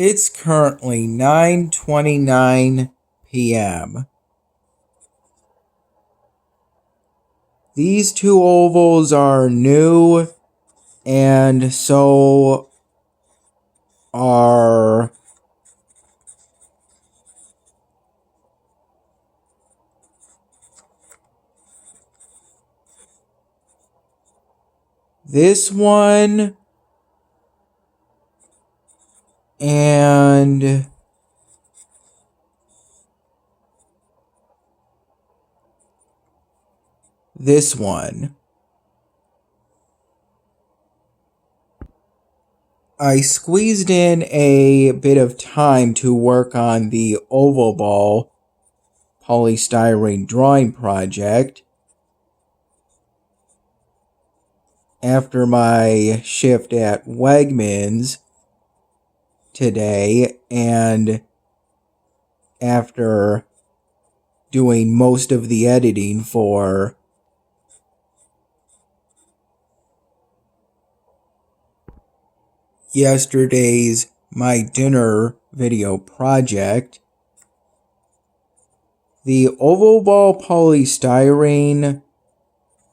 It's currently 9:29 p.m. These two ovals are new, and so are this one and this one. I squeezed in a bit of time to work on the oval ball polystyrene drawing project after my shift at Wegmans today, and after doing most of the editing for yesterday's my dinner video project. The oval ball polystyrene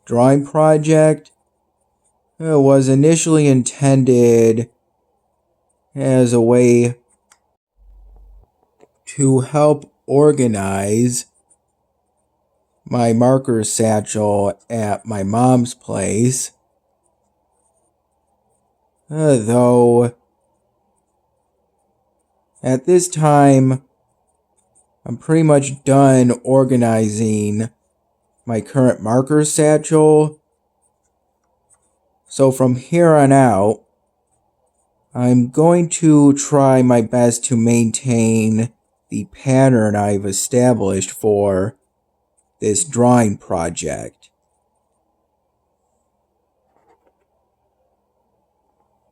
drawing project was initially intended as a way to help organize my marker satchel at my mom's place, though at this time I'm pretty much done organizing my current marker satchel. So from here on out, I'm going to try my best to maintain the pattern I've established for this drawing project.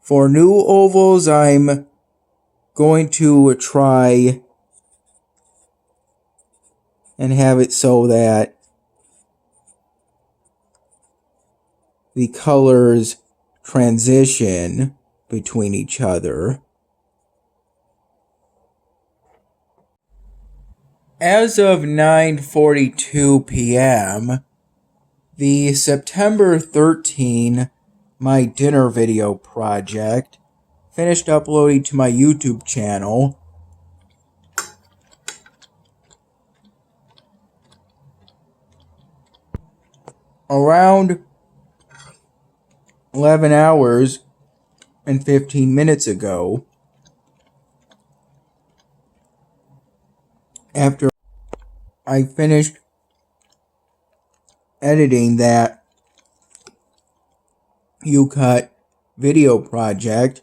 For new ovals, I'm going to try and have it so that the colors transition between each other. As of 9:42 p.m., the September 13 My Dinner video project finished uploading to my YouTube channel. Around 11 hours and 15 minutes ago, after I finished editing that U-Cut video project.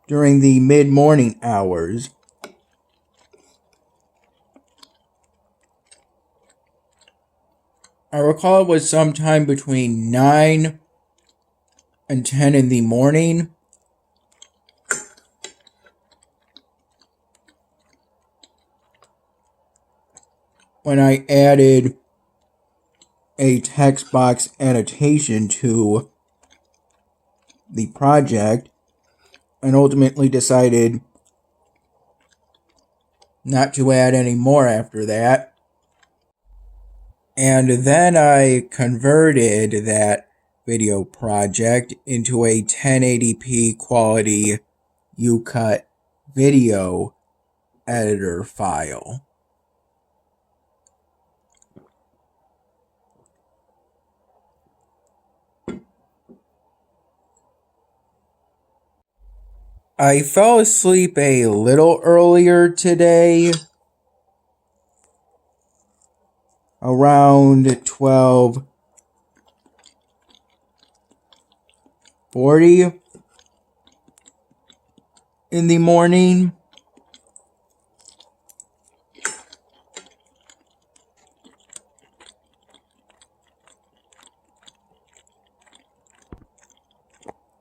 During the mid-morning hours, I recall it was sometime between 9 and 10 in the morning when I added a text box annotation to the project and ultimately decided not to add any more after that. And then I converted that video project into a 1080p quality U-Cut video editor file. I fell asleep a little earlier today, around 12:40 in the morning.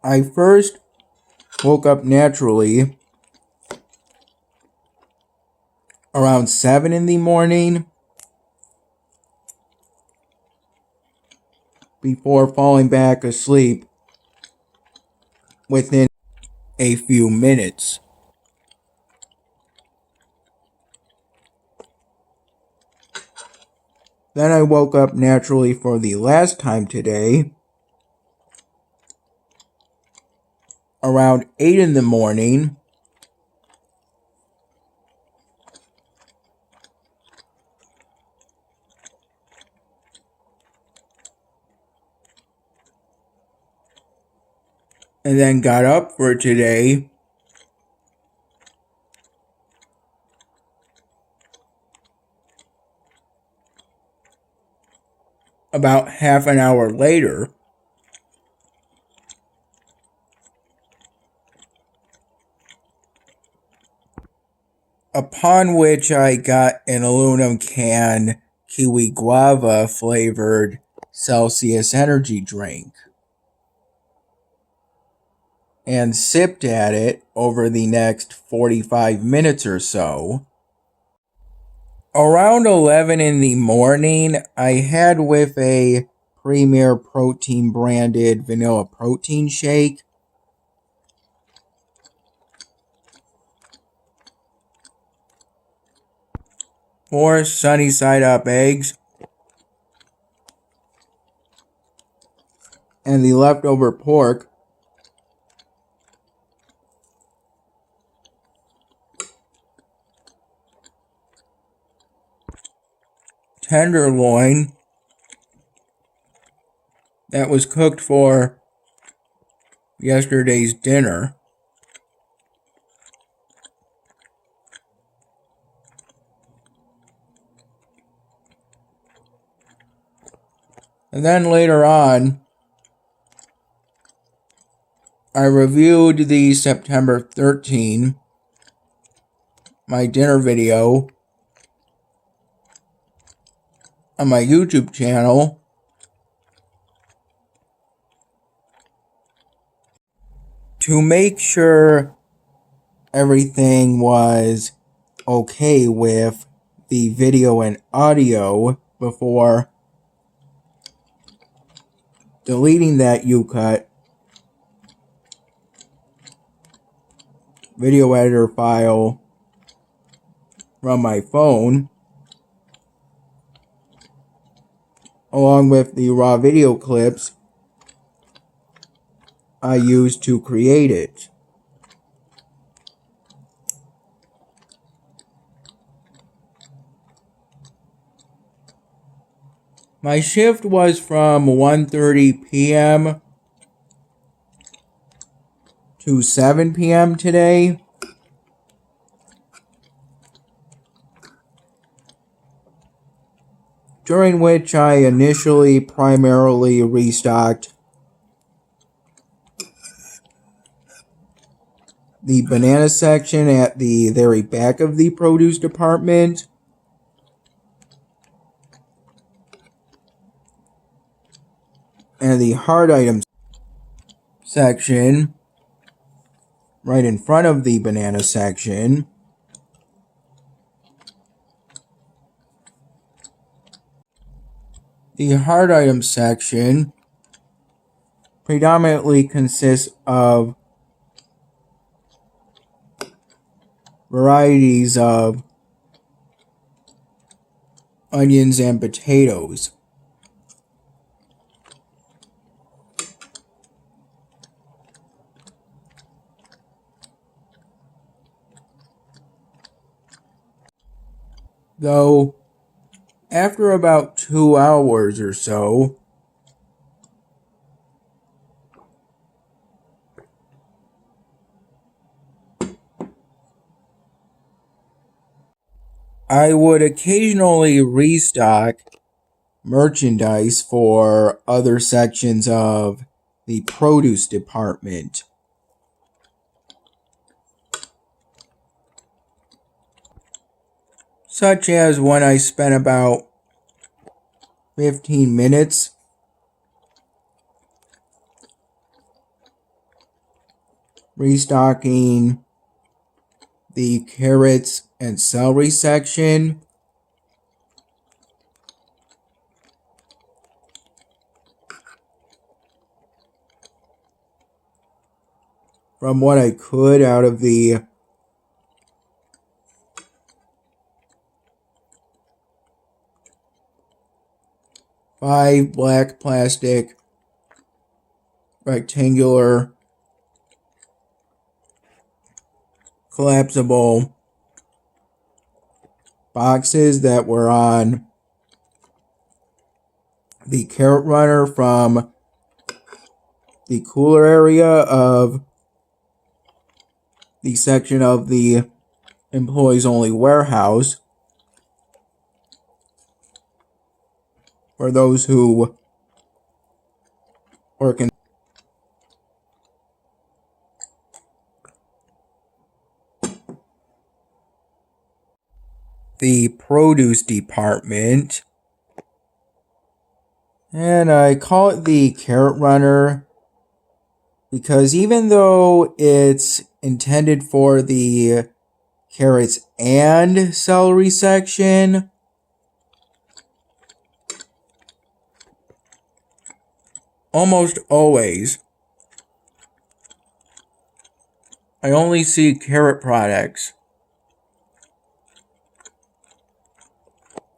I first woke up naturally around 7 in the morning. before falling back asleep within a few minutes. Then I woke up naturally for the last time today, around 8 in the morning, and then got up for today about half an hour later, upon which I got an aluminum can kiwi guava flavored Celsius energy drink and sipped at it over the next 45 minutes or so. Around 11 in the morning, I had with a Premier Protein branded vanilla protein shake. Four sunny side up eggs. And the leftover pork. Tenderloin that was cooked for yesterday's dinner. And then later on, I reviewed the September 13, my dinner video, on my YouTube channel. To make sure everything was okay with the video and audio before deleting that U-Cut video editor file from my phone, along with the raw video clips I used to create it. My shift was from 1:30 p.m. to 7 p.m. today. During which I initially primarily restocked the banana section at the very back of the produce department, and the hard items section right in front of the banana section. The hard items section predominantly consists of varieties of onions and potatoes. Though, after about 2 hours or so, I would occasionally restock merchandise for other sections of the produce department. Such as when I spent about 15 minutes restocking the carrots and celery section, from what I could out of the five black plastic rectangular collapsible boxes that were on the carrot runner from the cooler area of the section of the employees only warehouse for those who work in the produce department. And I call it the carrot runner because even though it's intended for the carrots and celery section, almost always I only see carrot products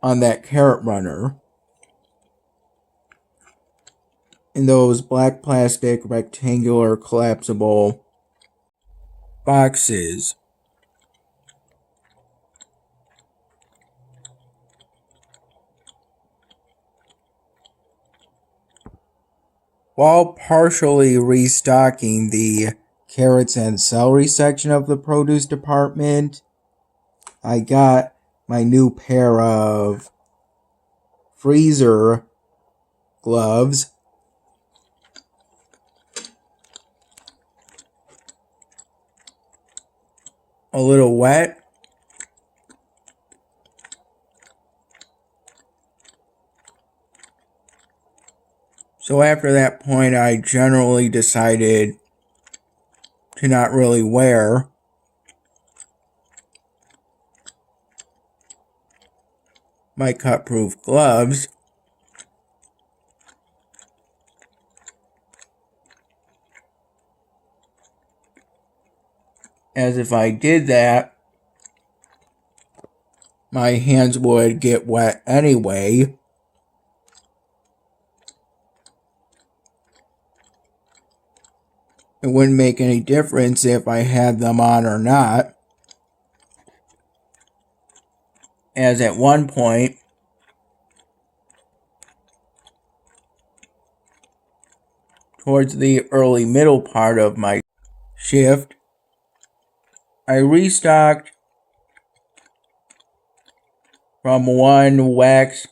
on that carrot runner in those black plastic rectangular collapsible boxes. While partially restocking the carrots and celery section of the produce department, I got my new pair of freezer gloves. A little wet. So after that point, I generally decided to not really wear my cut-proof gloves. As if I did that, my hands would get wet anyway. It wouldn't make any difference if I had them on or not. As at one point, towards the early middle part of my shift, I restocked from one wax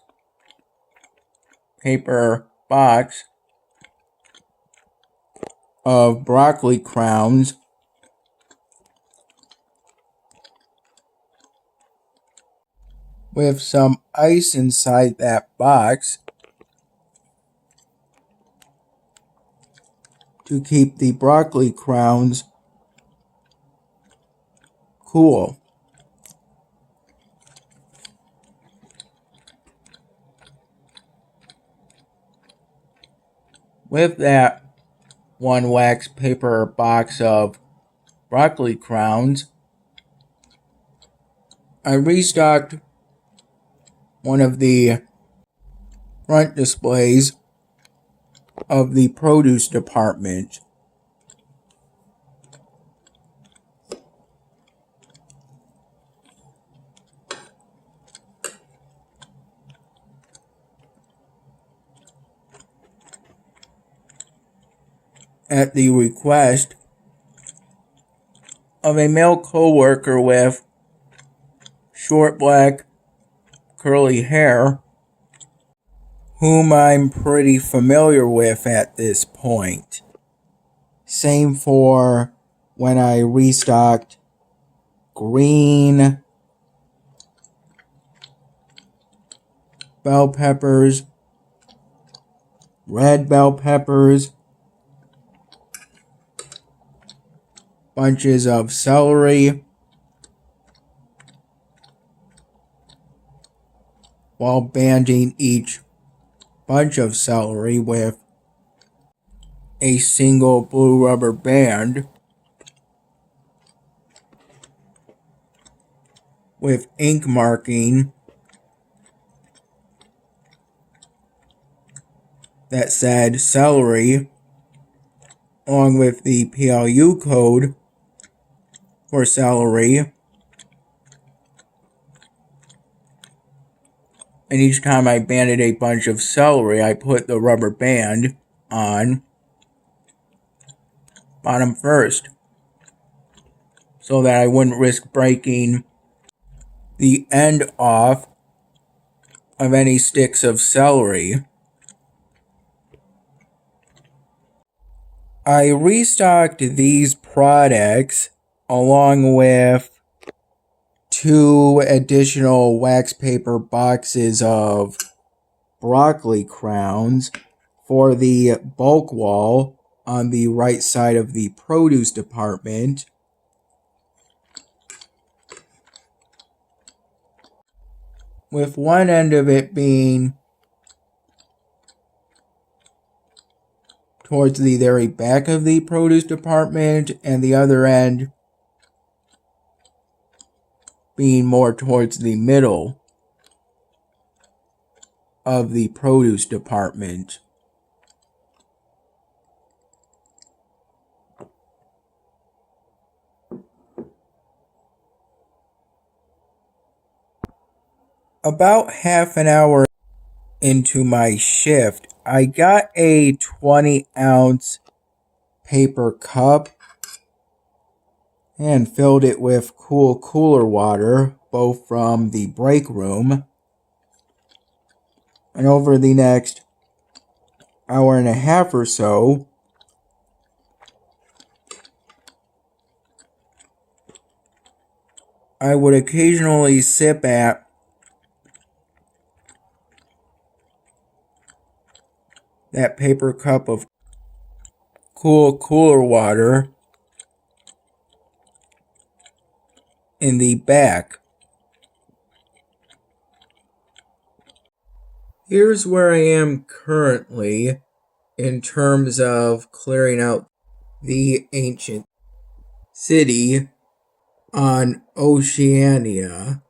paper box of broccoli crowns with some ice inside that box to keep the broccoli crowns cool. With that one wax paper box of broccoli crowns, I restocked one of the front displays of the produce department. At the request of a male co-worker with short black curly hair, whom I'm pretty familiar with at this point. Same for when I restocked green bell peppers, red bell peppers, bunches of celery, while banding each bunch of celery with a single blue rubber band. with ink marking that said celery, along with the PLU code for celery. And each time I banded a bunch of celery, I put the rubber band on bottom first, so that I wouldn't risk breaking the end off of any sticks of celery. I restocked these products along with 2 additional wax paper boxes of broccoli crowns for the bulk wall on the right side of the produce department. With one end of it being towards the very back of the produce department and the other end being more towards the middle of the produce department. About half an hour into my shift, I got a 20-ounce paper cup and filled it with cool cooler water, both from the break room. And over the next hour and a half or so, I would occasionally sip at that paper cup of cool cooler water in the back. Here's where I am currently in terms of clearing out the ancient city on Oceania.